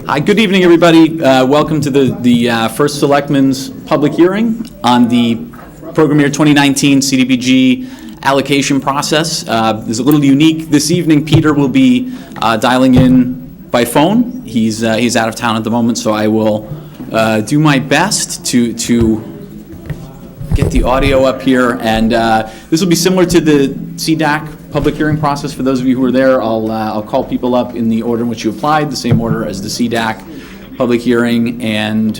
Hi, good evening, everybody. Welcome to the first Selectmen's public hearing on the Program Year 2019 CDBG allocation process. It's a little unique this evening. Peter will be dialing in by phone. He's out of town at the moment, so I will do my best to get the audio up here. And this will be similar to the CDAC public hearing process. For those of you who are there, I'll call people up in the order in which you applied, the same order as the CDAC public hearing, and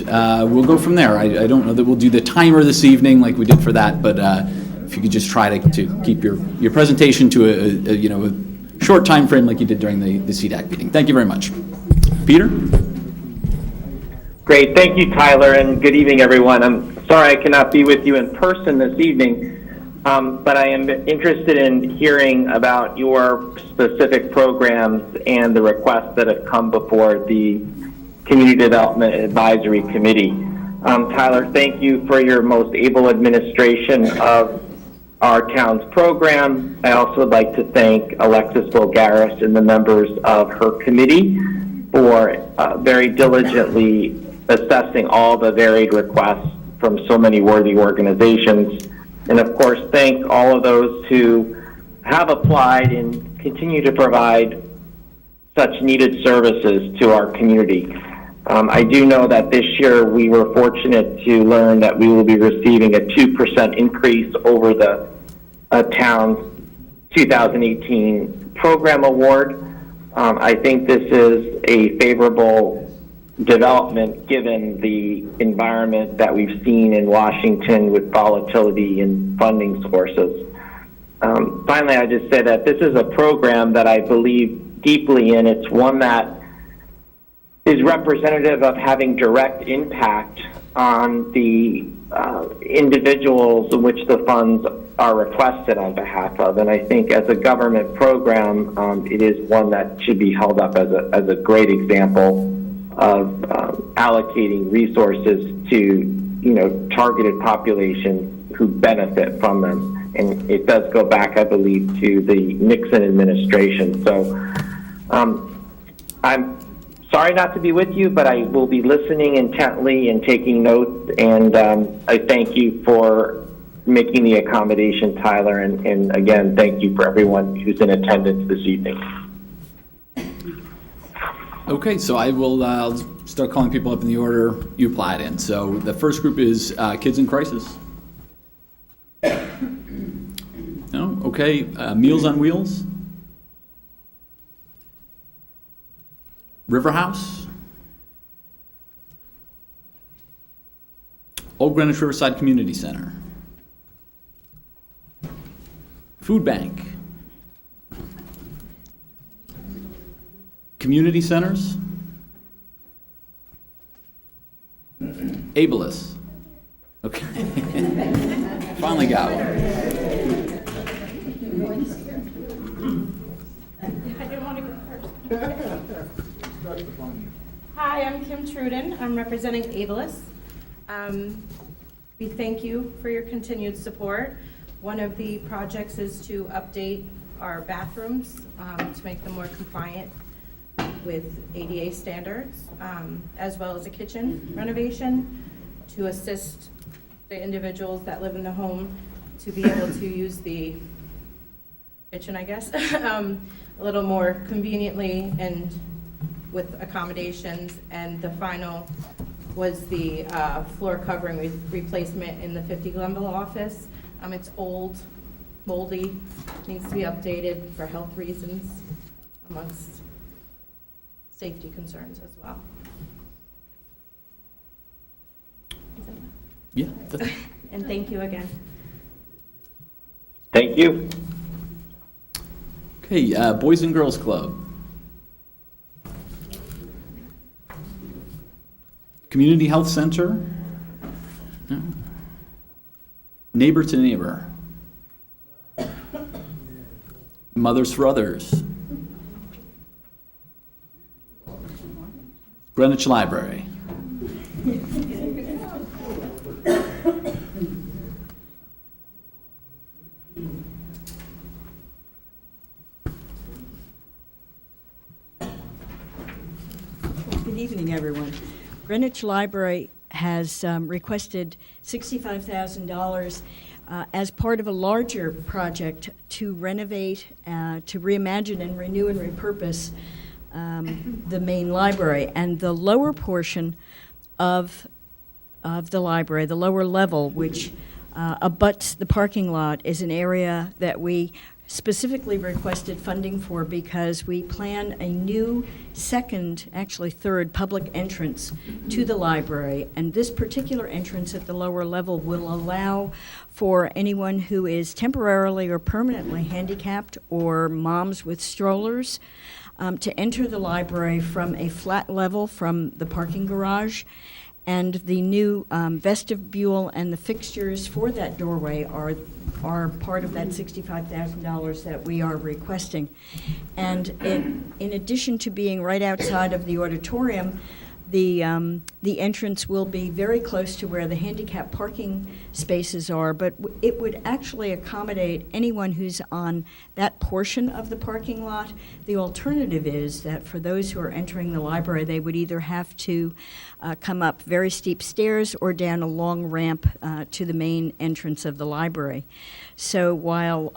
we'll go from there. I don't know that we'll do the timer this evening like we did for that, but if you could just try to keep your presentation to a short time frame like you did during the CDAC meeting. Thank you very much. Peter? Great, thank you, Tyler, and good evening, everyone. I'm sorry I cannot be with you in person this evening. But I am interested in hearing about your specific programs and the requests that have come before the Community Development Advisory Committee. Tyler, thank you for your most able administration of our town's program. I also would like to thank Alexis Bulgaris and the members of her committee for very diligently assessing all the varied requests from so many worthy organizations. And of course, thank all of those who have applied and continue to provide such needed services to our community. I do know that this year we were fortunate to learn that we will be receiving a 2% increase over the town's 2018 program award. I think this is a favorable development given the environment that we've seen in Washington with volatility in funding sources. Finally, I just say that this is a program that I believe deeply in. It's one that is representative of having direct impact on the individuals in which the funds are requested on behalf of. And I think as a government program, it is one that should be held up as a great example of allocating resources to targeted populations who benefit from them. And it does go back, I believe, to the Nixon administration. So I'm sorry not to be with you, but I will be listening intently and taking notes. And I thank you for making the accommodation, Tyler. And again, thank you for everyone who's in attendance this evening. Okay, so I will I'll start calling people up in the order you applied in. So the first group is Kids in Crisis. No? Okay. Meals on Wheels. River House. Old Greenwich Riverside Community Center. Food Bank. Community centers. Ableist. Okay. Finally got one. I didn't want to go first. Hi, I'm Kim Truden. I'm representing Ableist. We thank you for your continued support. One of the projects is to update our bathrooms to make them more compliant with ADA standards, as well as a kitchen renovation to assist the individuals that live in the home to be able to use the kitchen, I guess, a little more conveniently and with accommodations. And the final was the floor covering replacement in the 50 Glenville office. It's old, moldy, needs to be updated for health reasons, amongst safety concerns as well. Yeah. And thank you again. Thank you. Okay, Boys and Girls Club. Community Health Center. No. Neighbor to Neighbor. Mothers for Others. Greenwich Library. Good evening, everyone. Greenwich Library has requested $65,000 as part of a larger project to renovate, to reimagine and renew and repurpose the main library. And the lower portion of the library, the lower level, which abuts the parking lot, is an area that we specifically requested funding for because we plan a new second, actually third, public entrance to the library. And this particular entrance at the lower level will allow for anyone who is temporarily or permanently handicapped or moms with strollers to enter the library from a flat level from the parking garage. And the new vestibule and the fixtures for that doorway are part of that $65,000 that we are requesting. And in addition to being right outside of the auditorium, the entrance will be very close to where the handicap parking spaces are, but it would actually accommodate anyone who's on that portion of the parking lot. The alternative is that for those who are entering the library, they would either have to come up very steep stairs or down a long ramp to the main entrance of the library. So while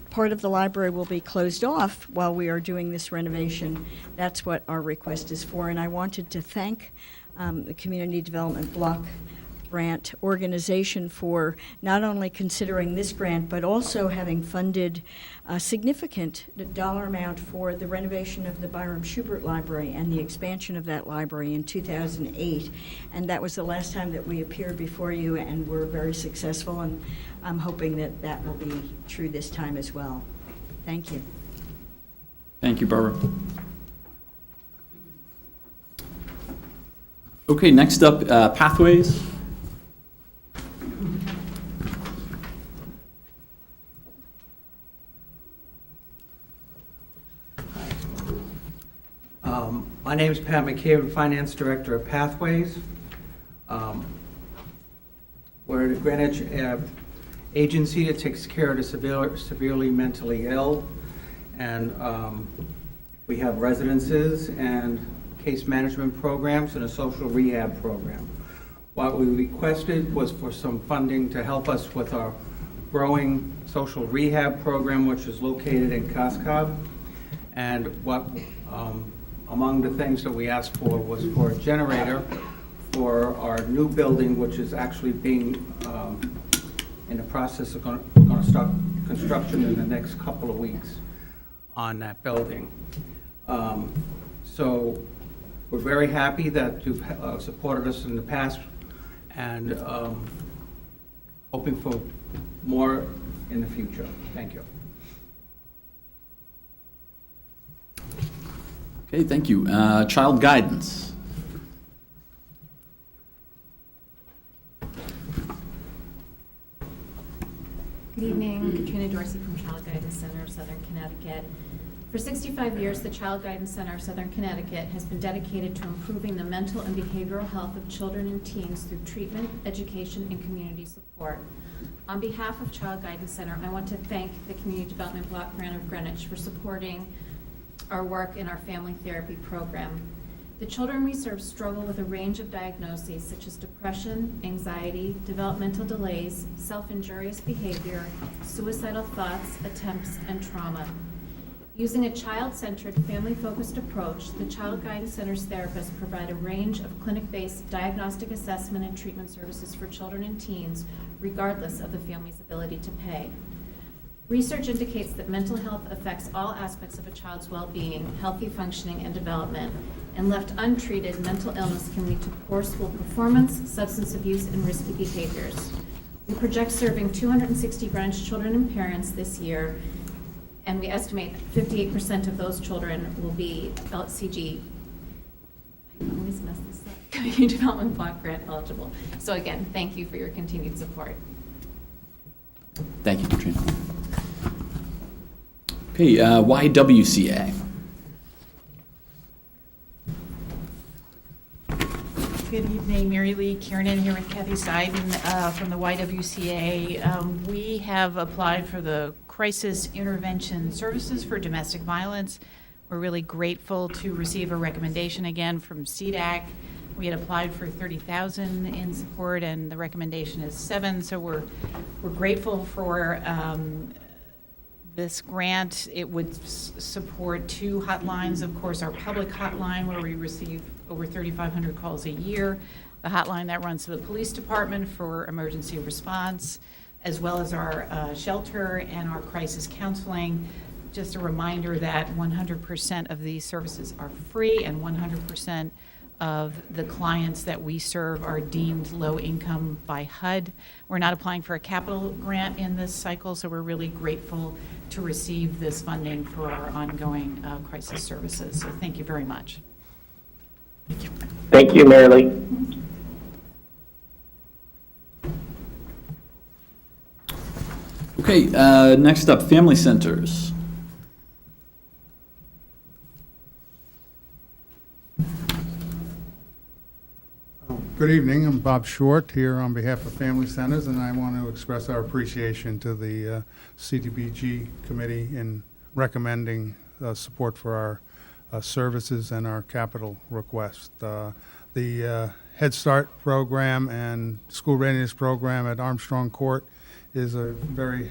part of the library will be closed off while we are doing this renovation, that's what our request is for. And I wanted to thank the Community Development Block Grant organization for not only considering this grant, but also having funded a significant dollar amount for the renovation of the Byram Schubert Library and the expansion of that library in 2008. And that was the last time that we appeared before you, and we're very successful, and I'm hoping that that will be true this time as well. Thank you. Thank you, Barbara. Okay, next up, Pathways. My name is Pat McCabe, Finance Director of Pathways. We're a Greenwich agency that takes care of the severely mentally ill, and we have residences and case management programs and a social rehab program. What we requested was for some funding to help us with our growing social rehab program, which is located in Cascade. And what among the things that we asked for was for a generator for our new building, which is actually being in the process of going to start construction in the next couple of weeks on that building. So we're very happy that you've supported us in the past, and hoping for more in the future. Thank you. Okay, thank you. Child Guidance. Good evening, Katrina Dorsey from Child Guidance Center of Southern Connecticut. For 65 years, the Child Guidance Center of Southern Connecticut has been dedicated to improving the mental and behavioral health of children and teens through treatment, education, and community support. On behalf of Child Guidance Center, I want to thank the Community Development Block Grant of Greenwich for supporting our work in our family therapy program. The children we serve struggle with a range of diagnoses such as depression, anxiety, developmental delays, self-injurious behavior, suicidal thoughts, attempts, and trauma. Using a child-centered, family-focused approach, the Child Guidance Center's therapists provide a range of clinic-based diagnostic assessment and treatment services for children and teens, regardless of the family's ability to pay. Research indicates that mental health affects all aspects of a child's well-being, healthy functioning, and development, and left untreated, mental illness can lead to poor school performance, substance abuse, and risky behaviors. We project serving 260 Greenwich children and parents this year, and we estimate 58% of those children will be CG, I always mess this up, Community Development Block Grant eligible. So again, thank you for your continued support. Thank you, Katrina. Okay, YWCA. Good evening, Mary Lee Kiernan here with Kathy Seiden from the YWCA. We have applied for the Crisis Intervention Services for Domestic Violence. We're really grateful to receive a recommendation again from CDAC. We had applied for 30,000 in support, and the recommendation is 7. So we're grateful for this grant. It would support 2 hotlines. Of course, our public hotline, where we receive over 3,500 calls a year, the hotline that runs to the police department for emergency response, as well as our shelter and our crisis counseling. Just a reminder that 100% of these services are free, and 100% of the clients that we serve are deemed low income by HUD. We're not applying for a capital grant in this cycle, so we're really grateful to receive this funding for our ongoing crisis services. So thank you very much. Thank you, Mary Lee. Okay, next up, family centers. Good evening. I'm Bob Short here on behalf of Family Centers, and I want to express our appreciation to the CDBG committee in recommending support for our services and our capital request. The Head Start program and school readiness program at Armstrong Court is a very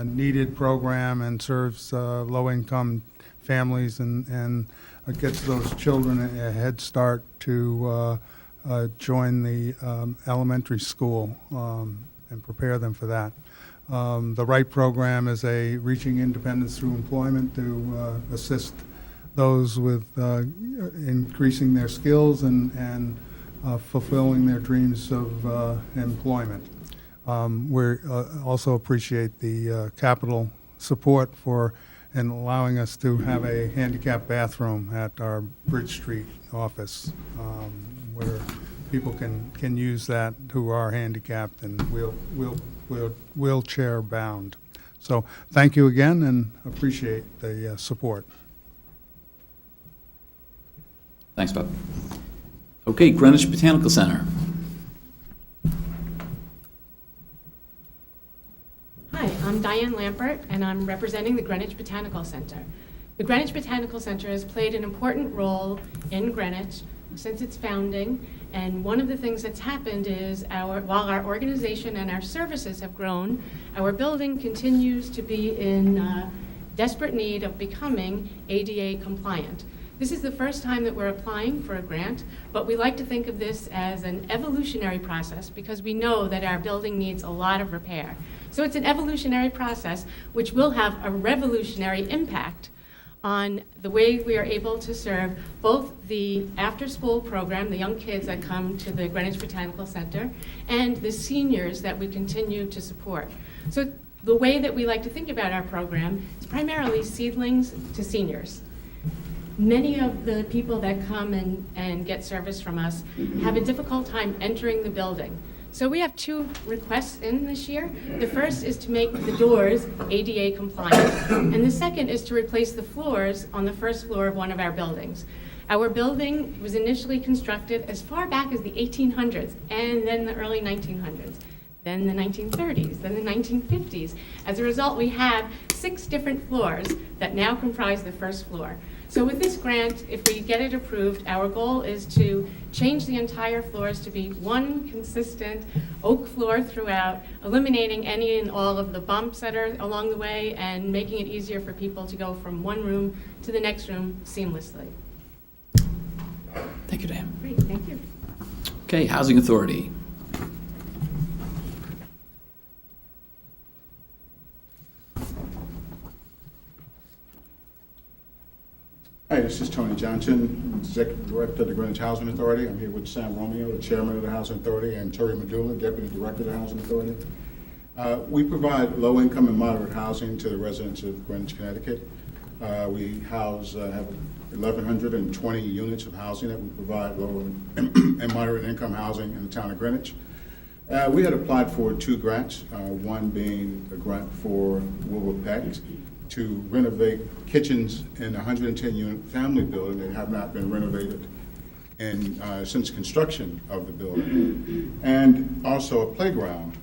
needed program and serves low-income families and gets those children a head start to join the elementary school and prepare them for that. The Right program is a reaching independence through employment to assist those with increasing their skills and fulfilling their dreams of employment. We also appreciate the capital support for and allowing us to have a handicap bathroom at our Bridge Street office, where people can use that who are handicapped and wheelchair bound. So thank you again, and appreciate the support. Thanks, Bob. Okay, Greenwich Botanical Center. Hi, I'm Diane Lampert, and I'm representing the Greenwich Botanical Center. The Greenwich Botanical Center has played an important role in Greenwich since its founding, and one of the things that's happened is while our organization and our services have grown, our building continues to be in desperate need of becoming ADA compliant. This is the first time that we're applying for a grant, but we like to think of this as an evolutionary process because we know that our building needs a lot of repair. So it's an evolutionary process which will have a revolutionary impact on the way we are able to serve both the after-school program, the young kids that come to the Greenwich Botanical Center, and the seniors that we continue to support. So the way that we like to think about our program is primarily seedlings to seniors. Many of the people that come and get service from us have a difficult time entering the building. So we have 2 requests in this year. The first is to make the doors ADA compliant, and the second is to replace the floors on the first floor of one of our buildings. Our building was initially constructed as far back as the 1800s, and then the early 1900s, then the 1930s, then the 1950s. As a result, we have 6 different floors that now comprise the first floor. So with this grant, if we get it approved, our goal is to change the entire floors to be one consistent oak floor throughout, eliminating any and all of the bumps that are along the way and making it easier for people to go from one room to the next room seamlessly. Thank you, Dan. Great, thank you. Okay, Housing Authority. Hi, this is Tony Johnson, Executive Director of the Greenwich Housing Authority. I'm here with Sam Romeo, the Chairman of the Housing Authority, and Terry Medulla, Deputy Director of the Housing Authority. We provide low-income and moderate housing to the residents of Greenwich, Connecticut. We have 1,120 units of housing that we provide low and moderate income housing in the town of Greenwich. We had applied for 2 grants, one being a grant for Wilbur Peck to renovate kitchens in a 110-unit family building that have not been renovated since construction of the building, and also a playground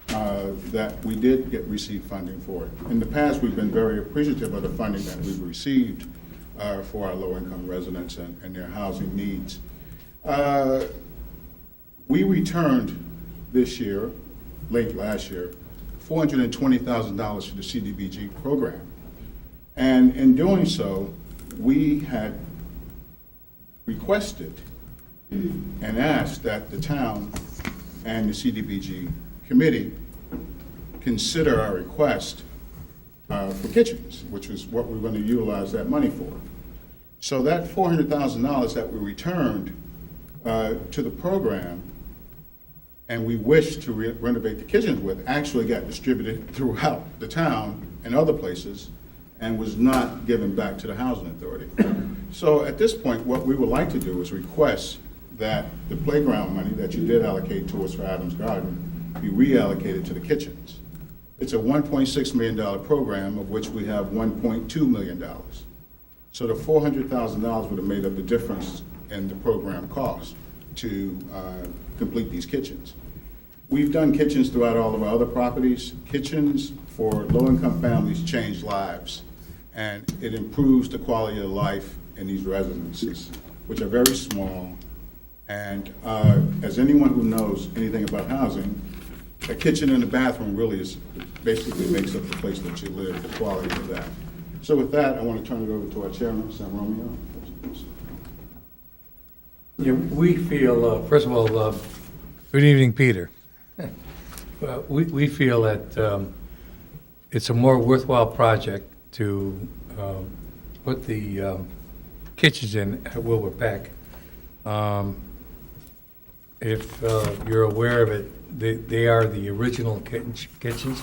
that we did receive funding for. In the past, we've been very appreciative of the funding that we've received for our low-income residents and their housing needs. We returned this year, late last year, $420,000 to the CDBG program. And in doing so, we had requested and asked that the town and the CDBG committee consider our request for kitchens, which is what we're going to utilize that money for. So that $400,000 that we returned to the program and we wish to renovate the kitchens with actually got distributed throughout the town and other places and was not given back to the Housing Authority. So at this point, what we would like to do is request that the playground money that you did allocate to us for Adams Garden be reallocated to the kitchens. It's a $1.6 million program, of which we have $1.2 million. So the $400,000 would have made up the difference in the program cost to complete these kitchens. We've done kitchens throughout all of our other properties. Kitchens for low-income families change lives, and it improves the quality of life in these residences, which are very small. And as anyone who knows anything about housing, a kitchen and a bathroom really is basically makes up the place that you live, the quality of that. So with that, I want to turn it over to our chairman, Sam Romeo. Yeah, we feel, first of all, good evening, Peter. We feel that it's a more worthwhile project to put the kitchens in at Wilbur Peck. If you're aware of it, they are the original kitchens.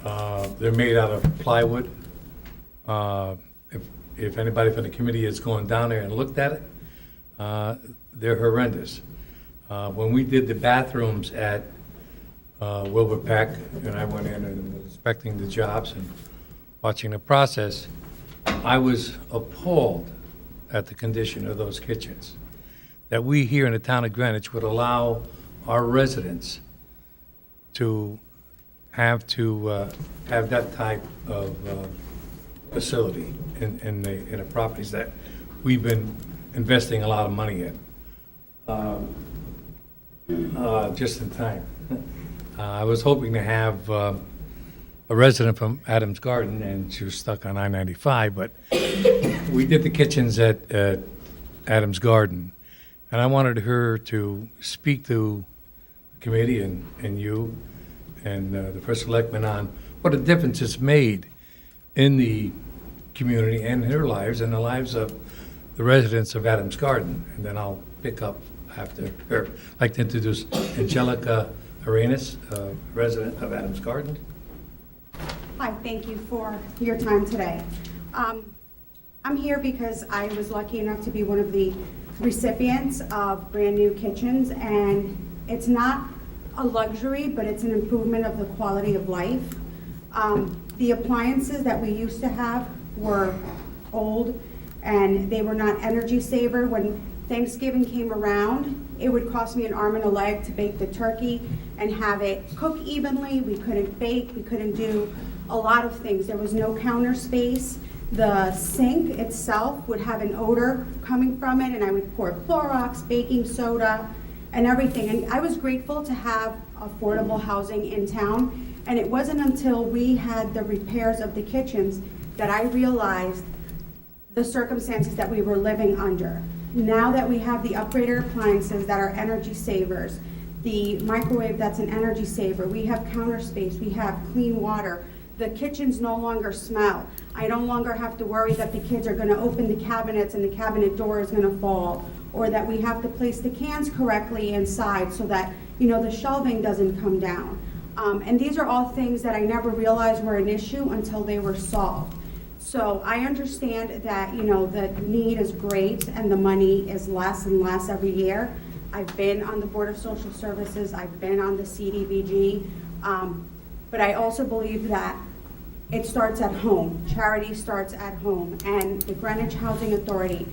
They're made out of plywood. If anybody from the committee has gone down there and looked at it, they're horrendous. When we did the bathrooms at Wilbur Peck, and I went in and was inspecting the jobs and watching the process, I was appalled at the condition of those kitchens. That we here in the town of Greenwich would allow our residents to have that type of facility in the properties that we've been investing a lot of money in. Just in time. I was hoping to have a resident from Adams Garden, and she was stuck on I-95, but we did the kitchens at Adams Garden, and I wanted her to speak to the committee and you and the first selectman on what a difference it's made in the community and their lives and the lives of the residents of Adams Garden, and then I'll pick up after her. I'd like to introduce Angelica Arenas, resident of Adams Garden. Hi, thank you for your time today. I'm here because I was lucky enough to be one of the recipients of brand new kitchens, and it's not a luxury, but it's an improvement of the quality of life. The appliances that we used to have were old, and they were not energy saver. When Thanksgiving came around, it would cost me an arm and a leg to bake the turkey and have it cook evenly. We couldn't bake, we couldn't do a lot of things. There was no counter space. The sink itself would have an odor coming from it, and I would pour Clorox, baking soda, and everything. And I was grateful to have affordable housing in town, and it wasn't until we had the repairs of the kitchens that I realized the circumstances that we were living under. Now that we have the upgraded appliances that are energy savers, the microwave that's an energy saver, we have counter space, we have clean water, the kitchens no longer smell. I no longer have to worry that the kids are gonna open the cabinets and the cabinet door is gonna fall, or that we have to place the cans correctly inside so that, you know, the shelving doesn't come down. And these are all things that I never realized were an issue until they were solved. So I understand that, you know, the need is great and the money is less and less every year. I've been on the Board of Social Services, I've been on the CDBG, but I also believe that it starts at home. Charity starts at home, and the Greenwich Housing Authority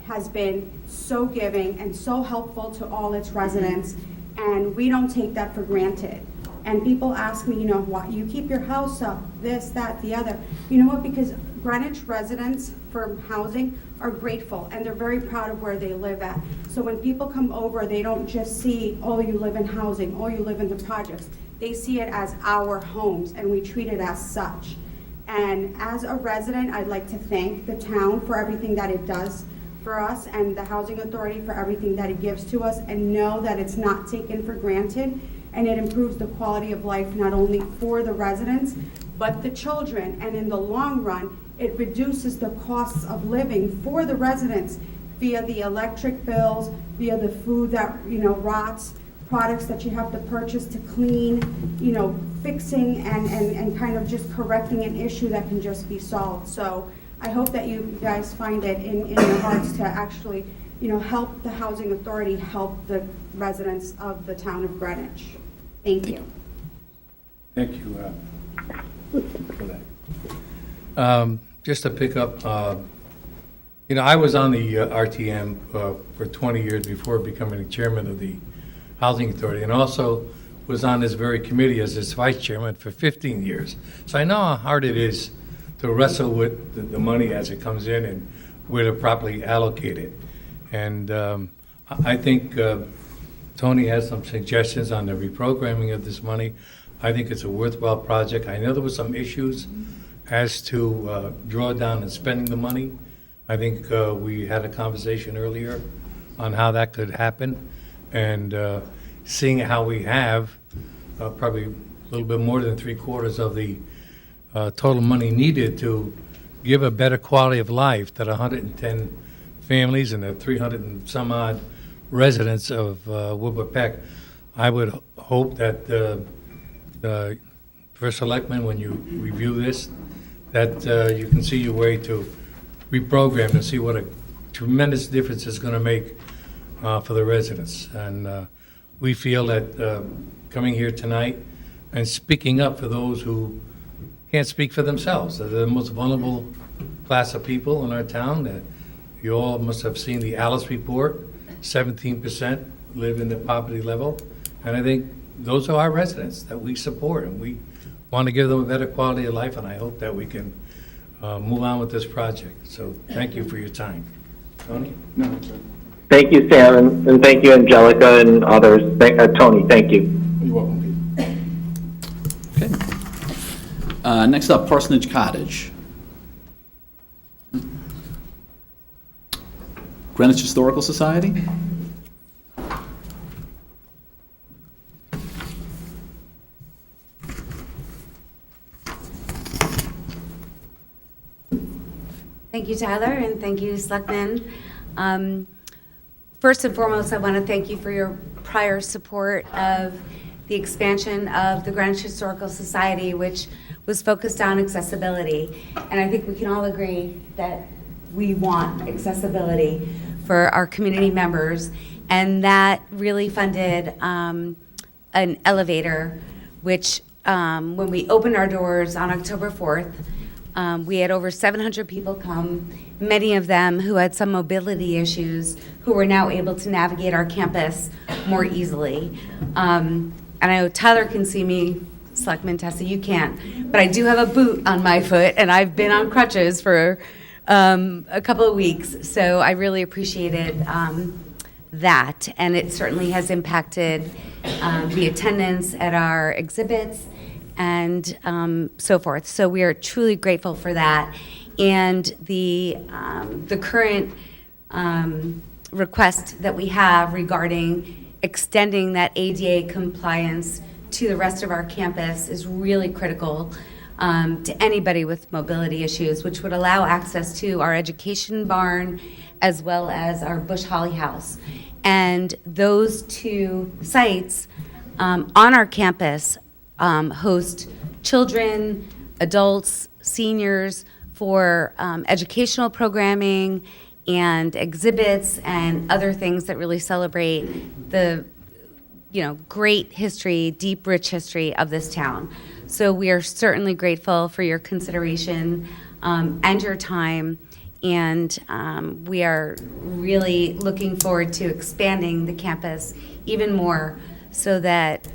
has been so giving and so helpful to all its residents, and we don't take that for granted. And people ask me, you know, why you keep your house up, this, that, the other. You know what, because Greenwich residents for housing are grateful, and they're very proud of where they live at. So when people come over, they don't just see, oh, you live in housing, oh, you live in the projects. They see it as our homes, and we treat it as such. And as a resident, I'd like to thank the town for everything that it does for us, and the Housing Authority for everything that it gives to us, and know that it's not taken for granted, and it improves the quality of life not only for the residents, but the children, and in the long run, it reduces the costs of living for the residents via the electric bills, via the food that, rots, products that you have to purchase to clean, fixing and kind of just correcting an issue that can just be solved. So I hope that you guys find it in your hearts to actually, help the Housing Authority help the residents of the town of Greenwich. Thank you. Thank you for that. Just to pick up, I was on the RTM for 20 years before becoming chairman of the Housing Authority, and also was on this very committee as its vice chairman for 15 years. So I know how hard it is to wrestle with the money as it comes in and where to properly allocate it. And I think Tony has some suggestions on the reprogramming of this money. I think it's a worthwhile project. I know there were some issues as to drawdown and spending the money. I think we had a conversation earlier on how that could happen. And seeing how we have probably a little bit more than 3/4 of the total money needed to give a better quality of life to the 110 families and the 300 and some odd residents of Woodward Peck, I would hope that the first selectman, when you review this, that you can see your way to reprogram and see what a tremendous difference it's going to make for the residents. And we feel that coming here tonight and speaking up for those who can't speak for themselves, they're the most vulnerable class of people in our town. That you all must have seen the Alice report, 17% live in the poverty level. And I think those are our residents that we support, and we want to give them a better quality of life, and I hope that we can move on with this project. So thank you for your time. Tony? No, that's it. Thank you, Sam, and thank you, Angelica and others. Tony, thank you. You're welcome, Pete. Okay. Next up, Parsonage Cottage. Greenwich Historical Society. Thank you, Tyler, and thank you, Selectmen. First and foremost, I want to thank you for your prior support of the expansion of the Greenwich Historical Society, which was focused on accessibility. And I think we can all agree that we want accessibility for our community members. And that really funded an elevator, which when we opened our doors on October 4th, we had over 700 people come, many of them who had some mobility issues, who were now able to navigate our campus more easily. And I know Tyler can see me, Selectman Tessa, you can't, but I do have a boot on my foot, and I've been on crutches for a couple of weeks, so I really appreciated that, and it certainly has impacted the attendance at our exhibits and so forth. So we are truly grateful for that. And the current request that we have regarding extending that ADA compliance to the rest of our campus is really critical to anybody with mobility issues, which would allow access to our education barn as well as our Bush Holly House. And those two sites on our campus host children, adults, seniors for educational programming and exhibits and other things that really celebrate the great history, deep, rich history of this town. So we are certainly grateful for your consideration and your time, and we are really looking forward to expanding the campus even more so that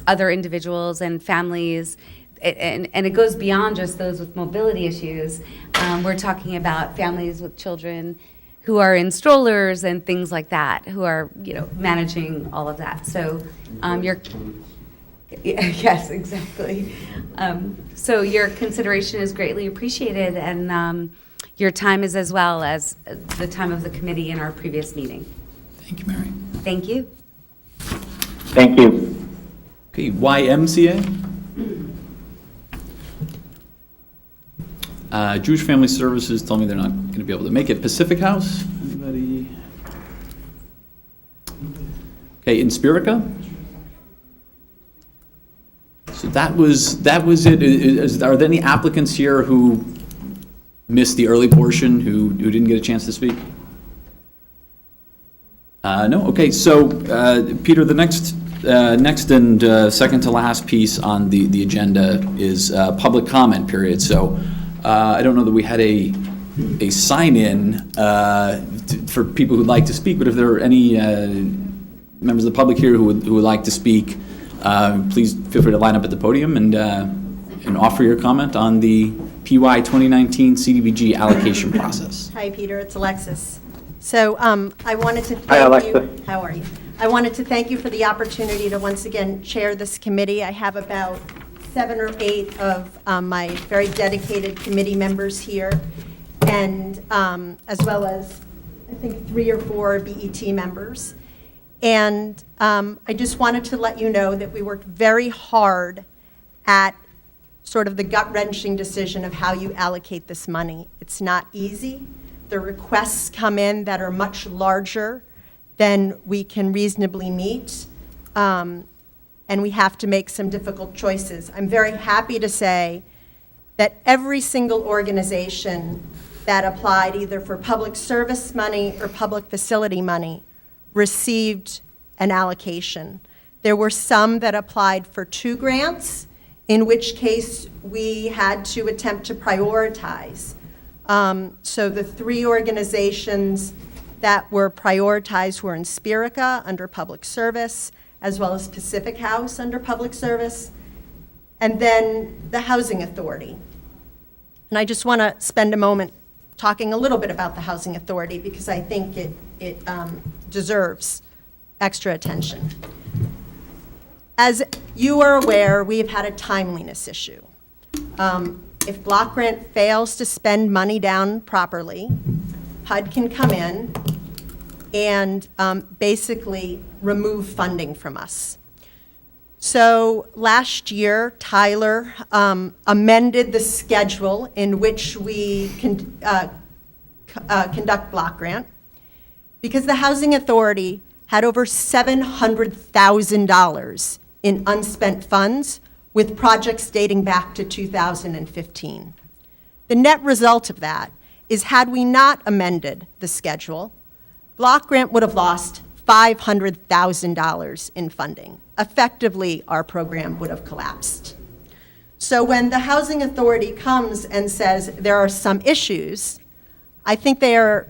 other individuals and families and it goes beyond just those with mobility issues. We're talking about families with children who are in strollers and things like that, who are, managing all of that. So yes, exactly. So your consideration is greatly appreciated, and your time is as well as the time of the committee in our previous meeting. Thank you, Mary. Thank you. Thank you. Okay, YMCA? Jewish Family Services told me they're not going to be able to make it. Pacific House? Anybody? Okay, Inspirica? So that was it. Are there any applicants here who missed the early portion, who didn't get a chance to speak? No? Okay, so, Peter, the next and second to last piece on the agenda is public comment period. So I don't know that we had a sign-in for people who'd like to speak, but if there are any members of the public here who would like to speak, please feel free to line up at the podium and offer your comment on the PY 2019 CDBG allocation process. Hi, Peter. It's Alexis. So I wanted to thank Hi, Alexa. you. How are you? I wanted to thank you for the opportunity to once again chair this committee. I have about 7 or 8 of my very dedicated committee members here, and as well as, I think, 3 or 4 BET members. And I just wanted to let you know that we worked very hard at sort of the gut-wrenching decision of how you allocate this money. It's not easy. The requests come in that are much larger than we can reasonably meet, and we have to make some difficult choices. I'm very happy to say that every single organization that applied either for public service money or public facility money received an allocation. There were some that applied for 2 grants, in which case we had to attempt to prioritize. So the 3 organizations that were prioritized were Inspirica under public service, as well as Pacific House under public service, and then the Housing Authority. And I just want to spend a moment talking a little bit about the Housing Authority because I think it deserves extra attention. As you are aware, we have had a timeliness issue. If block grant fails to spend money down properly, HUD can come in and basically remove funding from us. So last year, Tyler amended the schedule in which we conduct block grant because the Housing Authority had over $700,000 in unspent funds with projects dating back to 2015. The net result of that is had we not amended the schedule, block grant would have lost $500,000 in funding. Effectively, our program would have collapsed. So when the Housing Authority comes and says there are some issues, I think they are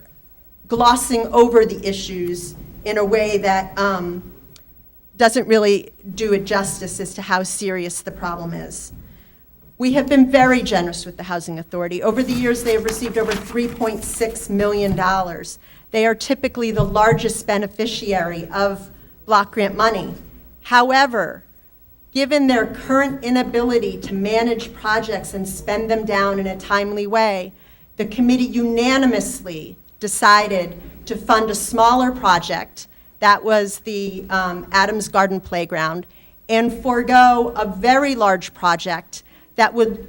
glossing over the issues in a way that doesn't really do it justice as to how serious the problem is. We have been very generous with the Housing Authority. Over the years, they have received over $3.6 million. They are typically the largest beneficiary of block grant money. However, given their current inability to manage projects and spend them down in a timely way, the committee unanimously decided to fund a smaller project, that was the Adams Garden Playground, and forego a very large project that would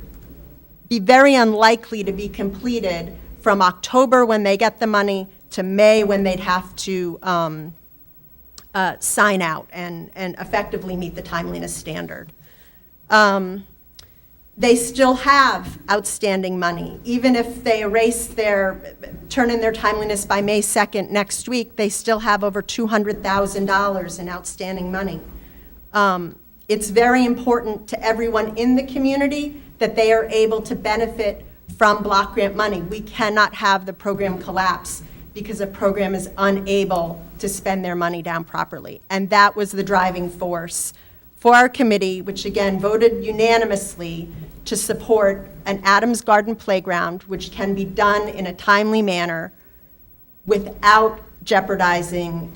be very unlikely to be completed from October when they get the money to May when they'd have to sign out and effectively meet the timeliness standard. They still have outstanding money. Even if they turn in their timeliness by May 2nd next week, they still have over $200,000 in outstanding money. It's very important to everyone in the community that they are able to benefit from block grant money. We cannot have the program collapse because a program is unable to spend their money down properly. And that was the driving force for our committee, which again voted unanimously to support an Adams Garden Playground, which can be done in a timely manner without jeopardizing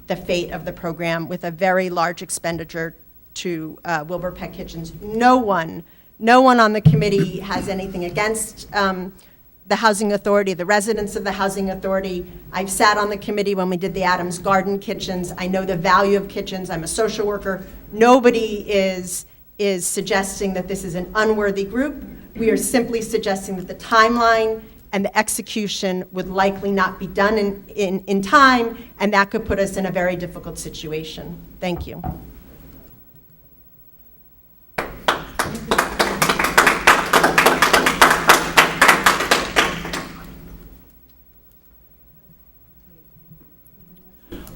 the fate of the program with a very large expenditure to Wilbur Pet Kitchens. No one on the committee has anything against the Housing Authority, the residents of the Housing Authority. I've sat on the committee when we did the Adams Garden Kitchens. I know the value of kitchens. I'm a social worker. Nobody is suggesting that this is an unworthy group. We are simply suggesting that the timeline and the execution would likely not be done in time, and that could put us in a very difficult situation. Thank you.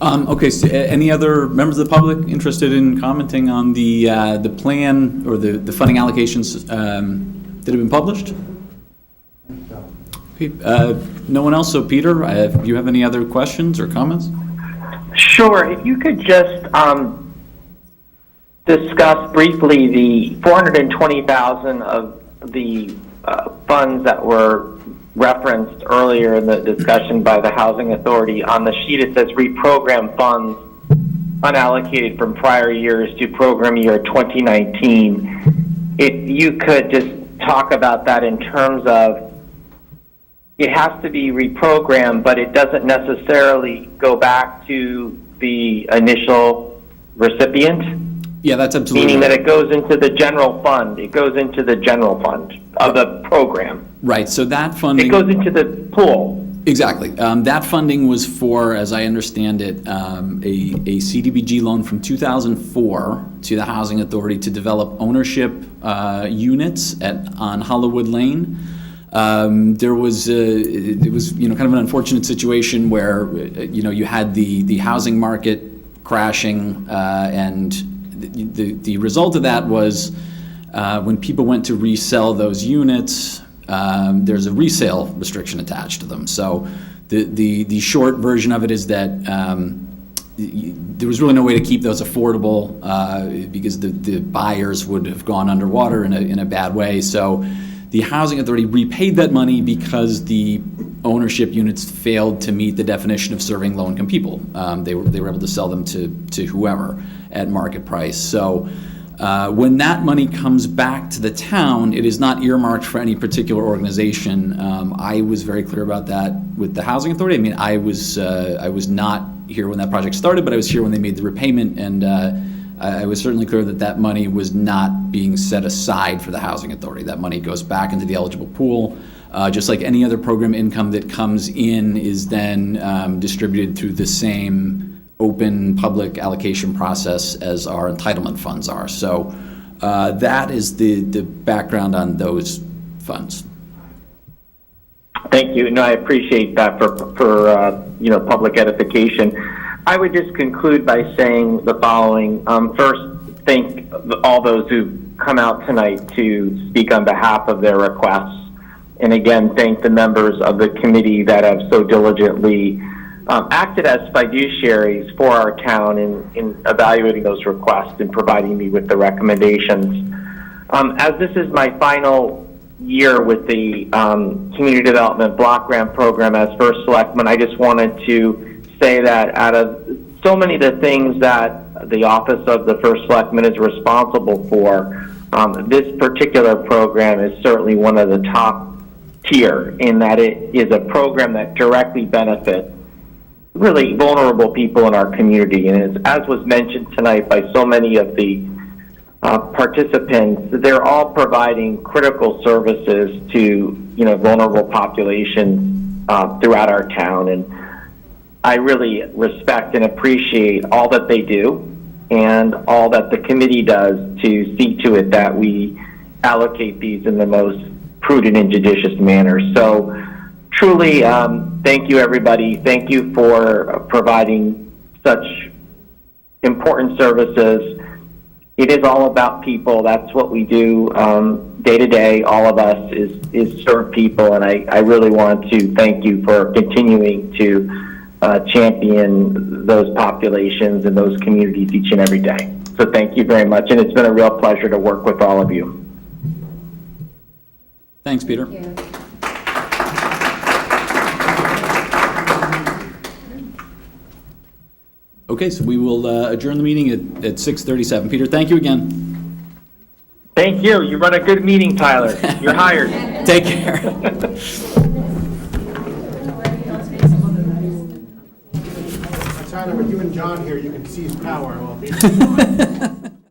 Okay, so any other members of the public interested in commenting on the plan or the funding allocations that have been published? No one else, so Peter, do you have any other questions or comments? Sure. If you could just discuss briefly the $420,000 of the funds that were referenced earlier in the discussion by the Housing Authority. On the sheet it says reprogram funds unallocated from prior years to program year 2019. If you could just talk about that in terms of it has to be reprogrammed, but it doesn't necessarily go back to the initial recipient. Yeah, that's absolutely Meaning right. that it goes into the general fund. It goes into the general fund of the program. Right, so that funding... It goes into the pool. Exactly. That funding was for, as I understand it, a CDBG loan from 2004 to the Housing Authority to develop ownership units on Hollywood Lane. It was kind of an unfortunate situation where you had the housing market crashing, and the result of that was when people went to resell those units, there's a resale restriction attached to them. So the short version of it is that there was really no way to keep those affordable because the buyers would have gone underwater in a bad way. So the Housing Authority repaid that money because the ownership units failed to meet the definition of serving low-income people. They were able to sell them to whoever at market price. So when that money comes back to the town, it is not earmarked for any particular organization. I was very clear about that with the Housing Authority. I mean, I was not here when that project started, but I was here when they made the repayment, and I was certainly clear that that money was not being set aside for the Housing Authority. That money goes back into the eligible pool. Just like any other program income that comes in is then distributed through the same open public allocation process as our entitlement funds are. So that is the background on those funds. Thank you. No, I appreciate that for public edification. I would just conclude by saying the following. First, thank all those who come out tonight to speak on behalf of their requests. And again, thank the members of the committee that have so diligently acted as fiduciaries for our town in evaluating those requests and providing me with the recommendations. As this is my final year with the Community Development Block Grant Program as first selectman, I just wanted to say that out of so many of the things that the office of the first selectman is responsible for, this particular program is certainly one of the top tier in that it is a program that directly benefits really vulnerable people in our community. And as was mentioned tonight by so many of the participants, they're all providing critical services to vulnerable populations throughout our town. And I really respect and appreciate all that they do and all that the committee does to see to it that we allocate these in the most prudent and judicious manner. So truly, thank you, everybody. Thank you for providing such important services. It is all about people. That's what we do day to day. All of us is serve people, and I really want to thank you for continuing to champion those populations and those communities each and every day. So thank you very much, and it's been a real pleasure to work with all of you. Thanks, Peter. Okay, so we will adjourn the meeting at 6:37. Peter, thank you again. Thank you. You run a good meeting, Tyler. You're hired. Take care. Tyler, with you and John here, you can seize power while Peter's gone.